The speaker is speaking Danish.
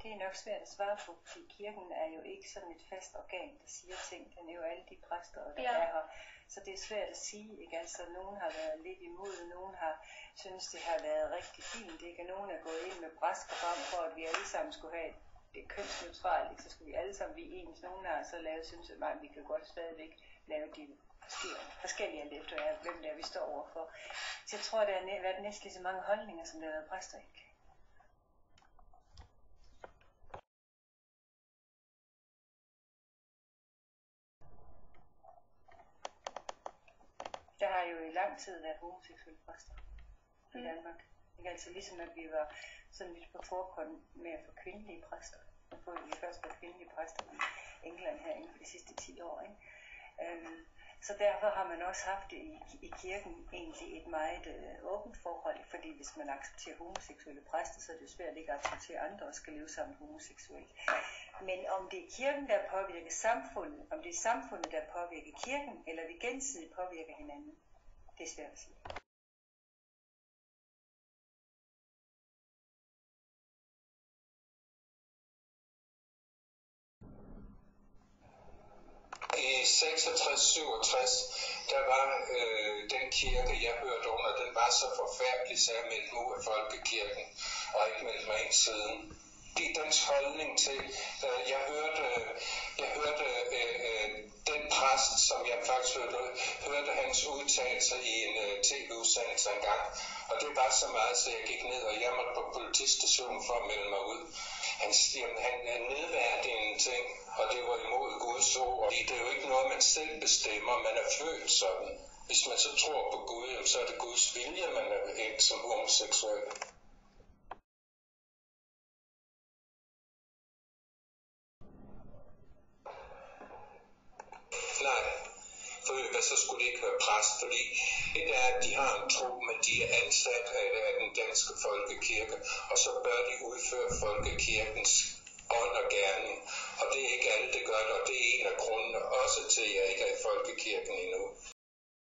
Det er nok svært at svare på, fordi kirken er jo ikke sådan et fast organ, der siger ting. Den er jo alle de præster, der er her. Så det er svært at sige, ikke? Altså, nogen har været lidt imod, nogen har synes det har været rigtig fint, ikke? Og nogen er gået ind med brask og frem for, at vi alle sammen skulle have det kønsneutralt, ikke? Så skulle vi alle sammen blive ens. Nogen har så lavet, synes at vi kan godt stadigvæk lave de forskellige alt efter, hvem det er, vi står overfor. Så jeg tror, der har været næsten lige så mange holdninger, som der har været præster, ikke? Der har jo i lang tid været homoseksuelle præster i Danmark. Ikke? Altså ligesom at vi var sådan lidt på forgrund med at få kvindelige præster. Nu får vi først været kvindelige præster i England her inden for de sidste 10 år. Ikke? Så derfor har man også haft det i kirken egentlig et meget åbent forhold, fordi hvis man accepterer homoseksuelle præster, så er det jo svært ikke at acceptere andre og skal leve sammen homoseksuelt. Men om det er kirken, der påvirker samfundet, om det er samfundet, der påvirker kirken, eller vi gensidigt påvirker hinanden, det er svært at sige. I 66-67, der var den kirke, jeg hørte under, den var så forfærdelig, så jeg meldte mig ud af folkekirken, og ikke meldt mig ind siden. Det er dens holdning til, jeg hørte den præst, som jeg faktisk hørte hans udtalelser i en tv-udsendelse engang, og det var så meget, så jeg gik ned, og jeg måtte på politistationen for at melde mig ud. Han nedværdigede ting, og det var imod Guds ord. Det er jo ikke noget, man selv bestemmer, man er født sådan. Hvis man så tror på Gud, så er det Guds vilje, man er ind som homoseksuel. Nej, for så skulle det ikke være præst, fordi det er, at de har en tro, men de er ansat af den danske folkekirke, og så bør de udføre folkekirkens ånd og gerning. Og det er ikke alle, det gør det, og det er en af grundene også til, at jeg ikke er i folkekirken endnu.